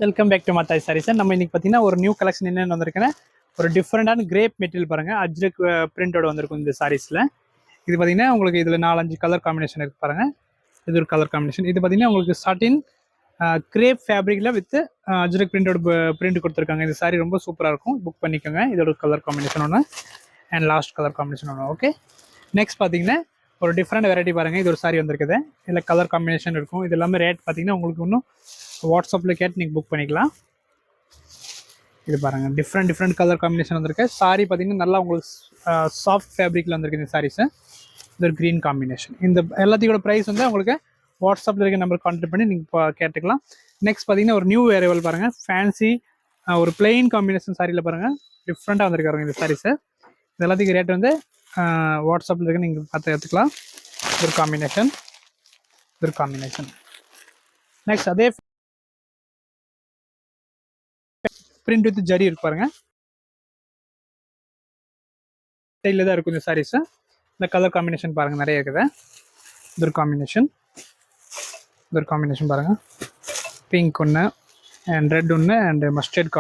Welcome back to Mathai sarees. நம்ம இன்னைக்கு பார்த்தீங்கன்னா ஒரு நியூ கலெக்ஷன் என்னென்னு வந்திருக்குன்னா ஒரு டிஃப்ரெண்டான கிரேப் மெட்டீரியல் பாருங்க, அஜ்ரக் பிரிண்டோட வந்திருக்கும் இந்த சாரீஸ்ல. இது பார்த்தீங்கன்னா உங்களுக்கு இதில் 4-5 கலர் காம்பினேஷன் இருக்கு பாருங்க. இது ஒரு கலர் காம்பினேஷன். இது பார்த்தீங்கன்னா உங்களுக்கு சாட்டின் கிரேப் ஃபேப்ரிக்ல வித் அஜ்ரக் பிரிண்டோட பிரிண்ட் கொடுத்துருக்காங்க. இந்த சாரீ ரொம்ப சூப்பராக இருக்கும், புக் பண்ணிக்கோங்க. இதோட கலர் காம்பினேஷன் ஒன்று அண்ட் லாஸ்ட் கலர் காம்பினேஷன் ஒன்று. ஓகே, நெக்ஸ்ட் பார்த்தீங்கன்னா ஒரு டிஃப்ரெண்ட் வெரைட்டி பாருங்கள். இது ஒரு சாரீ வந்திருக்குது, இதில் கலர் காம்பினேஷன் இருக்கும். இது எல்லாமே ரேட் பார்த்தீங்கன்னா உங்களுக்கு இன்னும் வாட்ஸ்அப்பில் கேட்டு நீங்கள் புக் பண்ணிக்கலாம். இது பாருங்கள், டிஃப்ரெண்ட் கலர் காம்பினேஷன் வந்திருக்கு. சாரீ பார்த்தீங்கன்னா நல்லா உங்களுக்கு சாஃப்ட் ஃபேப்ரிக்கில் வந்திருக்கு இந்த சாரீஸு. இது ஒரு க்ரீன் காம்பினேஷன். இந்த எல்லாத்தையோட ப்ரைஸ் வந்து உங்களுக்கு வாட்ஸ்அப்பில் இருக்க நம்பர் கான்டாக்ட் பண்ணி நீங்கள் கேட்டுக்கலாம். நெக்ஸ்ட் பார்த்தீங்கன்னா ஒரு நியூ வேரியபிள் பாருங்கள், ஃபேன்சி ஒரு பிளெயின் காம்பினேஷன் சாரியில் பாருங்கள், டிஃப்ரெண்ட்டாக வந்திருக்காருங்க இந்த சாரீஸு. இது எல்லாத்துக்கும் ரேட் வந்து வாட்ஸ்அப்பில் இருக்க நீங்கள் பார்த்து எடுத்துக்கலாம். இது ஒரு காம்பினேஷன், இது ஒரு காம்பினேஷன். நெக்ஸ்ட் அதே பிரிண்ட் வித் ஜரி இருக்கு பாருங்க, ஸ்டைலில் தான் இருக்கும் இந்த சாரீஸ். இந்த கலர் காம்பினேஷன் பாருங்க, நிறைய இருக்குது. இது ஒரு காம்பினேஷன், இது ஒரு காம்பினேஷன் பாருங்க, பிங்க் ஒன்று அண்ட் ரெட் ஒன்று அண்ட் மஸ்டர்ட்